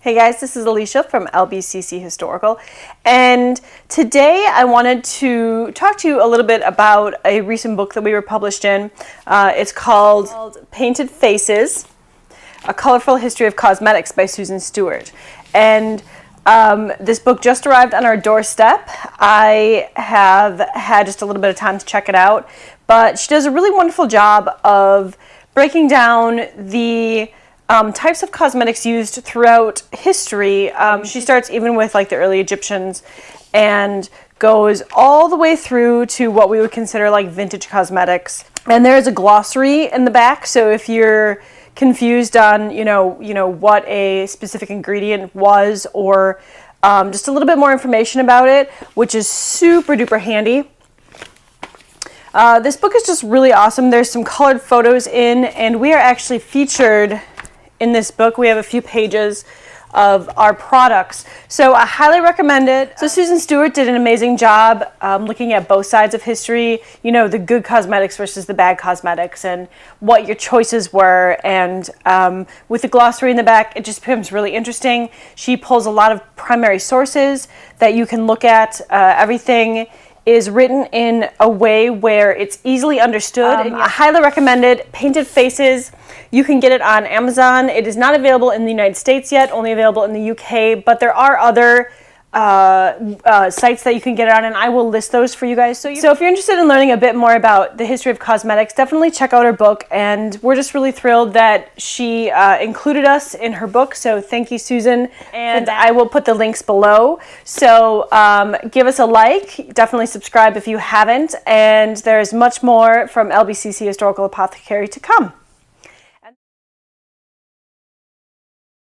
Hey guys, this is Alicia from LBCC Historical, and today I wanted to talk to you a little bit about a recent book that we were published in. It's called Painted Faces, A Colorful History of Cosmetics by Susan Stewart. And this book just arrived on our doorstep. I have had just a little bit of time to check it out, but she does a really wonderful job of breaking down the types of cosmetics used throughout history. She starts even with like the early Egyptians and goes all the way through to what we would consider like vintage cosmetics. And there's a glossary in the back, so if you're confused on you know what a specific ingredient was, or just a little bit more information about it, which is super duper handy. This book is just really awesome. There's some colored photos in, and we are actually featured in this book. We have a few pages of our products, so I highly recommend it. So Susan Stewart did an amazing job looking at both sides of history, you know, the good cosmetics versus the bad cosmetics, and what your choices were. And with the glossary in the back, it just becomes really interesting. She pulls a lot of primary sources that you can look at. Everything is written in a way where it's easily understood. I highly recommend it. Painted Faces. You can get it on Amazon. It is not available in the United States yet, only available in the UK, but there are other sites that you can get it on, and I will list those for you guys. So if you're interested in learning a bit more about the history of cosmetics, definitely check out her book, and we're just really thrilled that she included us in her book, so thank you, Susan, and I will put the links below. So give us a like, definitely subscribe if you haven't, and there's much more from LBCC Historical Apothecary to come.